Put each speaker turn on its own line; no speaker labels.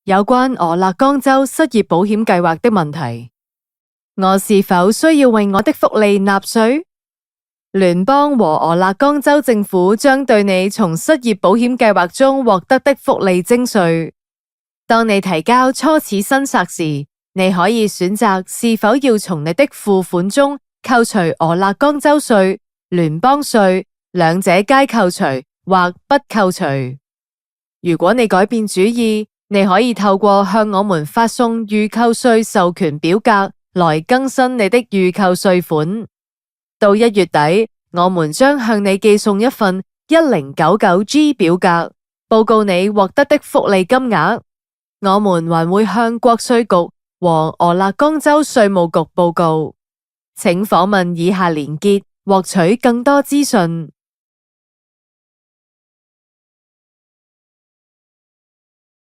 有關俄勒岡州失業保險計劃的問題。我是否需要為我的福利納稅？聯邦和俄勒岡州政府將對你從失業保險計劃中獲得的福利徵稅。當你提交初始申索時，你可以選擇是否要從你的付款中扣除俄勒岡州稅、聯邦稅，兩者皆扣除或不扣除。如果你改變主意，你可以透過向我們發送預扣稅授權表格來更新你的預扣稅款。到1月底，我們將向你寄送一份 1099G 表格，報告你獲得的福利金額。我們還會向國稅局和俄勒岡州稅務局報告。請訪問以下連結，獲取更多資訊。